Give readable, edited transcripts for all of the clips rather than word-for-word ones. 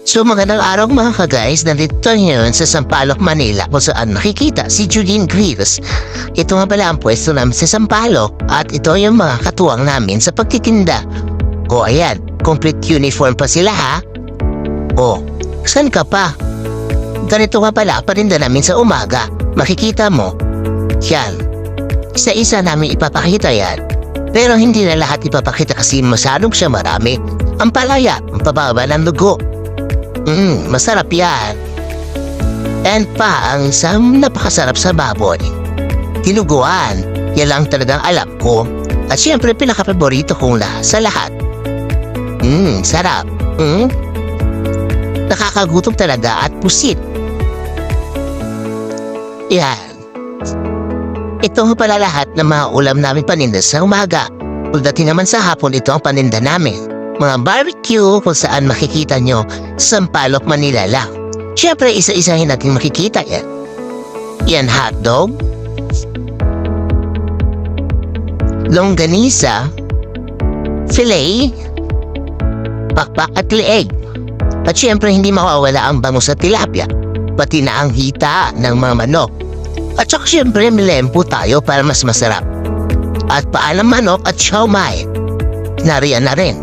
So magandang araw mga ka-guys, nandito ngayon sa Sampaloc, Manila kung saan nakikita si Juline Greaves. Ito nga pala ang pwesto namin sa Sampaloc at ito yung mga katuwang namin sa pagtitinda. O ayan, complete uniform pa sila ha? O, saan ka pa? Ganito nga pala parinda namin sa umaga, makikita mo. Yan, isa-isa namin ipapakita yan. Pero hindi na lahat ipapakita kasi masyadong siya marami. Ang palaya, ang pababa ng dugo. Masarap yan. And pa ang isang napakasarap sa baboy. Tinuguan, yan lang talagang alam ko. At syempre pinaka-paborito kong sa lahat. Sarap. Nakakagutom talaga at pusit. Yan. Ito nga pala lahat ng mga ulam namin paninda sa umaga. Pagdating naman sa hapon, ito ang paninda namin. Mga barbecue kung saan makikita nyo sa Sampaloc, Manila lang. Siyempre, isa-isahin natin makikita yan. Yan hotdog, longganisa, filet, pakpak at leeg. At siyempre, hindi mawawala ang bangus at tilapia, pati na ang hita ng mga manok. At saka siyempre, milempo tayo para mas masarap. At paalang manok at siomai. Nariyan na rin.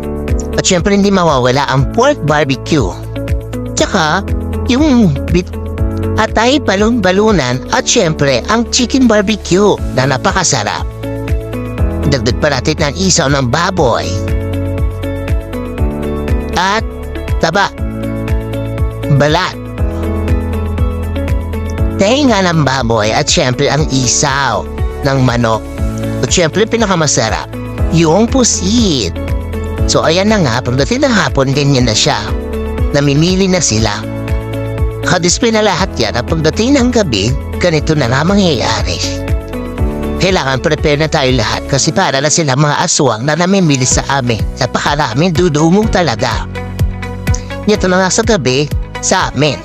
At syempre hindi mawawala ang pork barbecue. Tsaka yung atay balon-balunan at syempre ang chicken barbecue na napakasarap. Dagdag pa natin ng isaw ng baboy. At taba, balat, tenga ng baboy at syempre ang isaw ng manok. At syempre pinakamasarap, yung pusit. So ayan na nga, pagdating ng hapon, ganyan na siya. Namimili na sila. Kadisplay na lahat yan at pagdating ng gabi, ganito na nga mangyayari. Kailangan prepare na tayo lahat kasi para na sila mga aswang na namimili sa amin. Napakaraming dudumog talaga. Ito na nga sa gabi, sa amin.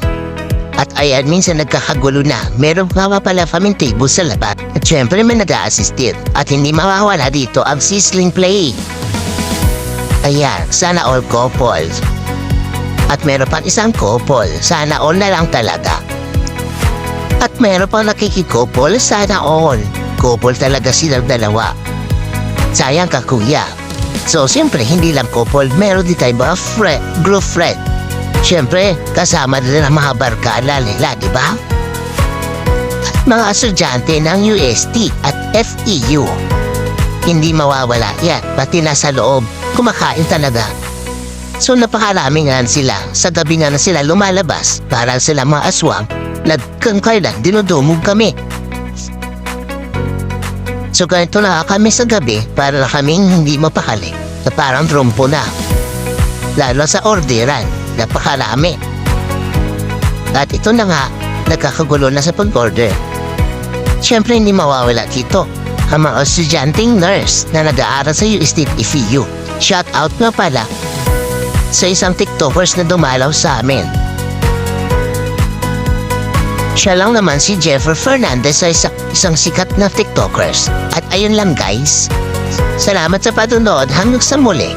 At ayan, minsan nagkakagulo na. Meron nga pala kaming table sa labat. At syempre may nag-a-assist din. At hindi mawawala dito ang sizzling plate. Ayan, sana all couples. At meron pang isang couple, sana all na lang talaga. At meron pang nakikikouple, sana all. Couple talaga silang dalawa. Sayang ka kuya. So siyempre hindi lang couple, meron din tayo mga group friend. Siyempre, kasama din ang mga barkada nila, di ba? At mga estudyante ng UST at FEU. Hindi mawawala yan, pati nasa loob, kumakain talaga. So napakarami nga sila, sa gabi nga na sila lumalabas, para sila mga aswang, nagkangkailan, dinudumog kami. So ganito na kami sa gabi, para na kaming hindi mapakali, na parang trumpo na. Lalo sa orderan, napakarami. At ito na nga, nagkakagulo na sa pag-order. Siyempre hindi mawawala dito ang mga estudyanteng nurse na nag-aaral sa UST FEU. Shout out nga pala sa isang TikTokers na dumalaw sa amin. Siya lang naman si Jeffer Fernandez sa isang sikat na TikTokers. At ayun lang guys, salamat sa patunood hanggang sa muli.